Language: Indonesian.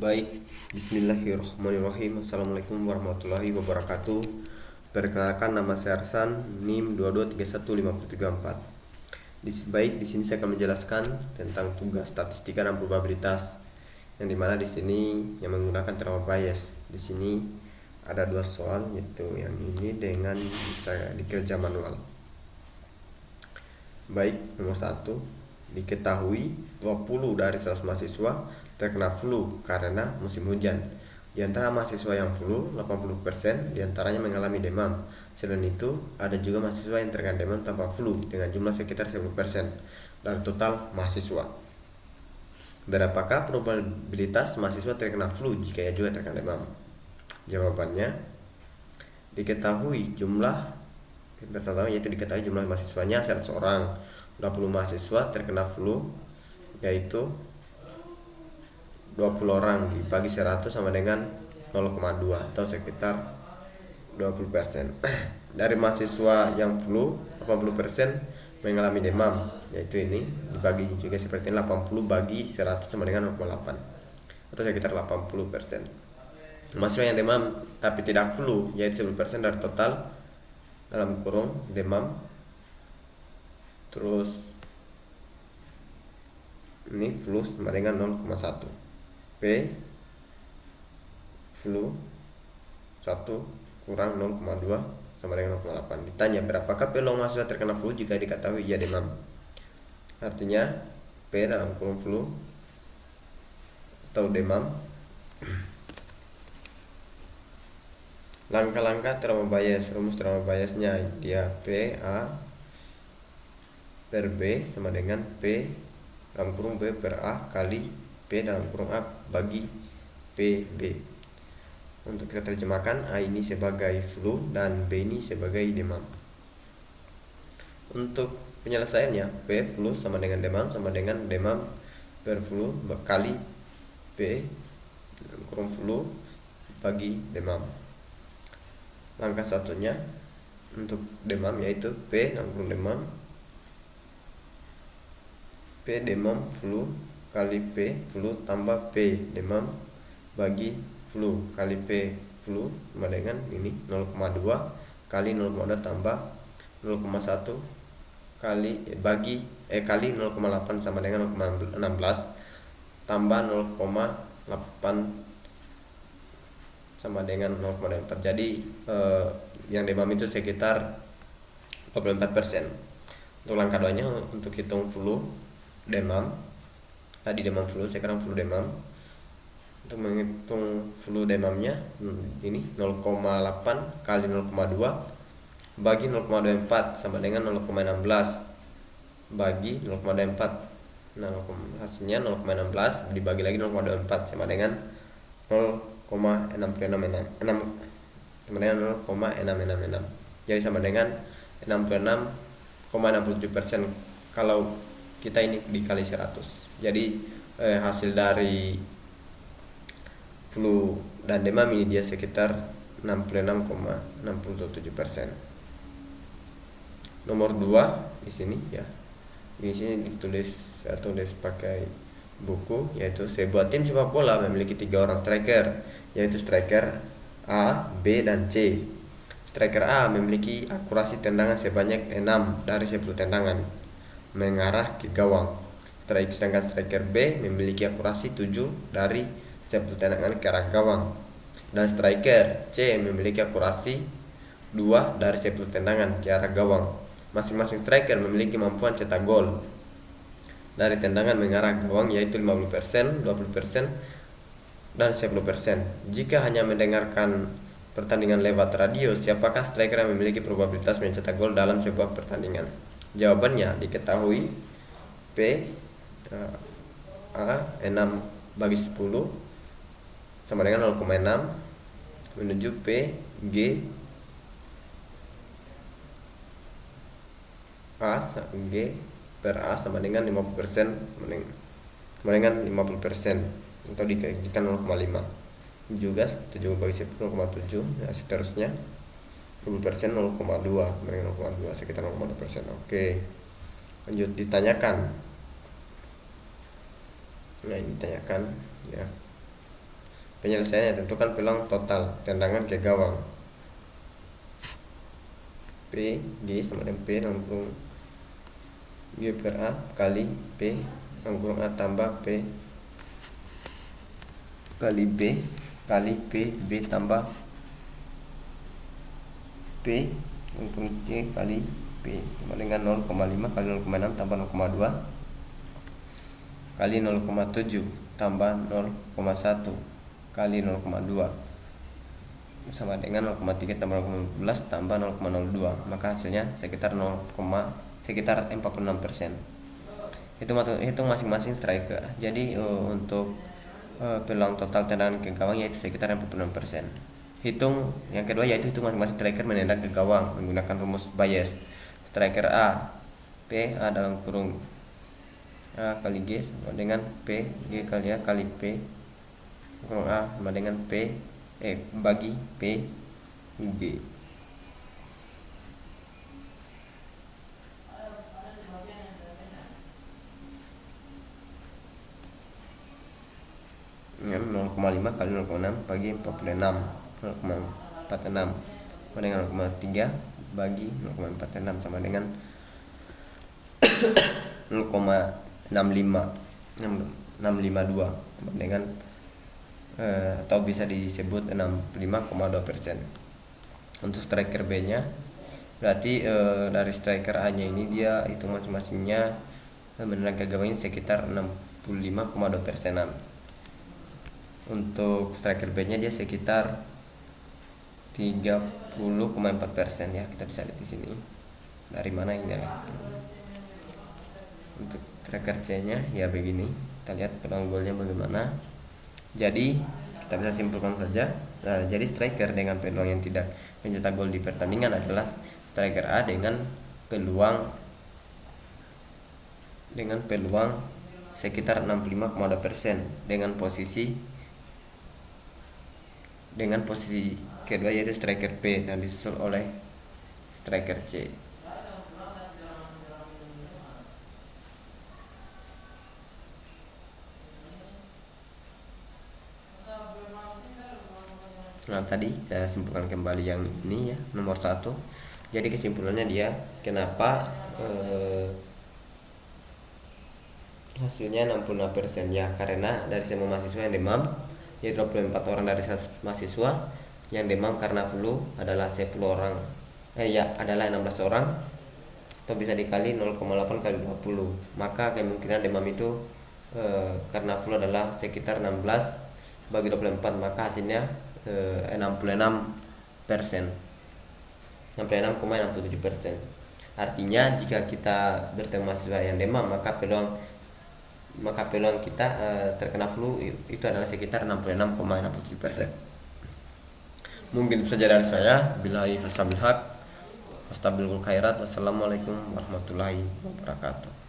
Baik, bismillahirrahmanirrahim. Assalamualaikum warahmatullahi wabarakatuh. Perkenalkan, nama saya Arsan, NIM 22315334. Baik, di sini saya akan menjelaskan tentang tugas statistika dan probabilitas. Yang dimana di sini yang menggunakan terma bias. Di sini ada dua soal, yaitu yang ini dengan saya dikerja manual. Baik, nomor 1. Diketahui 20 dari 100 mahasiswa terkena flu karena musim hujan. Di antara mahasiswa yang flu, 80% diantaranya mengalami demam. Selain itu, ada juga mahasiswa yang terkena demam tanpa flu dengan jumlah sekitar 10% dari total mahasiswa. Berapakah probabilitas mahasiswa terkena flu jika ia juga terkena demam? Jawabannya, diketahui jumlah pertama yaitu diketahui jumlah mahasiswanya 100 orang. 20 mahasiswa terkena flu yaitu 20 orang dibagi 100 sama dengan 0,2 atau sekitar 20%. Dari mahasiswa yang flu, 80% mengalami demam, yaitu ini dibagi juga seperti ini, 80 bagi 100 sama dengan 0,8 atau sekitar 80%. Mahasiswa yang demam tapi tidak flu yaitu 10% dari total dalam kurung demam. Terus ini flu sama dengan 0,1. P flu 1 kurang 0,2 sama dengan 0,8. Ditanya berapakah peluang mahasiswa terkena flu jika diketahui ia demam. Artinya P dalam kurung flu atau demam. Langkah-langkah terma bias. Rumus terma biasnya dia P A per B sama dengan P dalam kurung B per A kali P dalam kurung A bagi PB. Untuk kita terjemahkan, A ini sebagai flu dan B ini sebagai demam. Untuk penyelesaiannya, P flu sama dengan demam per flu kali P dalam kurung flu bagi demam. Langkah satunya untuk demam yaitu P dalam kurung demam P demam flu kali P flu tambah P demam bagi flu kali P flu sama dengan ini 0,2 kali 0,2 tambah 0,1 kali kali 0,8 sama dengan 0,16 tambah 0,8 sama dengan 0,4. Jadi yang demam itu sekitar 24%. Untuk langkah 2-nya untuk hitung flu demam, tadi demam flu, sekarang flu demam. Untuk menghitung flu demamnya ini 0,8 kali 0,2 bagi 0,24 sama dengan 0,16 bagi 0,24. Nah, hasilnya 0,16 dibagi lagi 0,24 sama dengan 0,666 sama dengan 0,666. Jadi sama dengan 66,67% kalau kita ini dikali 100. Jadi hasil dari flu dan demam ini dia sekitar 66,67%. Nomor 2 di sini ya. Di sini saya tulis pakai buku, yaitu sebuah tim sepak bola memiliki 3 orang striker, yaitu striker A, B, dan C. Striker A memiliki akurasi tendangan sebanyak 6 dari 10 tendangan mengarah ke gawang. Sedangkan striker B memiliki akurasi 7 dari 10 tendangan ke arah gawang. Dan striker C memiliki akurasi 2 dari 10 tendangan ke arah gawang. Masing-masing striker memiliki kemampuan cetak gol dari tendangan mengarah gawang yaitu 50%, 20%, dan 10%. Jika hanya mendengarkan pertandingan lewat radio, siapakah striker yang memiliki probabilitas mencetak gol dalam sebuah pertandingan? Jawabannya diketahui P A 6 bagi 10 sama dengan 0,6 menuju P G per A sama dengan 50% sama dengan 50% atau dikalikan 0,5 juga 7 bagi 10 0,7 ya, seterusnya 20% 0,2 dengan 0,2 sekitar 0,2%. Oke, lanjut ditanyakan. Nah, ini ditanyakan ya, penyelesaiannya tentukan peluang total tendangan ke gawang. P G sama dengan P langsung G per A kali P langsung A tambah P kali B kali P B tambah P langsung C kali P sama dengan 0,5 kali 0,6 tambah 0,2 kali 0,7 tambah 0,1 kali 0,2 sama dengan 0,3 tambah 0,12 tambah 0,02, maka hasilnya sekitar 46%. Hitung masing-masing striker. Jadi untuk peluang total tendangan ke gawang yaitu sekitar 46%. Hitung yang kedua yaitu hitung masing-masing striker menendang ke gawang menggunakan rumus Bayes. Striker A P A dalam kurung A kali G sama dengan P G kali A kali P kurung A sama dengan P bagi P G. Dengan 0,5 kali 0,6 bagi 46 0,46 sama dengan 0,3 bagi 0,46 sama dengan 0,652 sama dengan atau bisa disebut 65,2%. Untuk striker B nya berarti dari striker A nya ini dia hitung masing-masingnya menendang ke gawang sekitar 65,2%. Untuk striker B nya dia sekitar 30,4% ya, kita bisa lihat di sini dari mana ini ya. Untuk striker C nya ya begini, kita lihat peluang golnya bagaimana. Jadi kita bisa simpulkan saja. Jadi striker dengan peluang yang tidak mencetak gol di pertandingan adalah striker A dengan peluang sekitar 65,2% dengan posisi kedua yaitu striker B dan disusul oleh striker C. Nah, tadi saya simpulkan kembali yang ini ya, nomor 1. Jadi kesimpulannya dia kenapa hasilnya 65% ya, karena dari semua mahasiswa yang demam, yaitu 24 orang dari 100 mahasiswa yang demam karena flu adalah 10 orang. Adalah 16 orang, atau bisa dikali 0,8 kali 20. Maka kemungkinan demam itu karena flu adalah sekitar 16 bagi 24, maka hasilnya 66%. 66,67%. Artinya jika kita bertemu mahasiswa yang demam, maka peluang kita terkena flu itu adalah sekitar 66,67%. Mungkin saja dari saya. Billahi falsabil haq, astaghfirul khairat. Wassalamualaikum warahmatullahi wabarakatuh.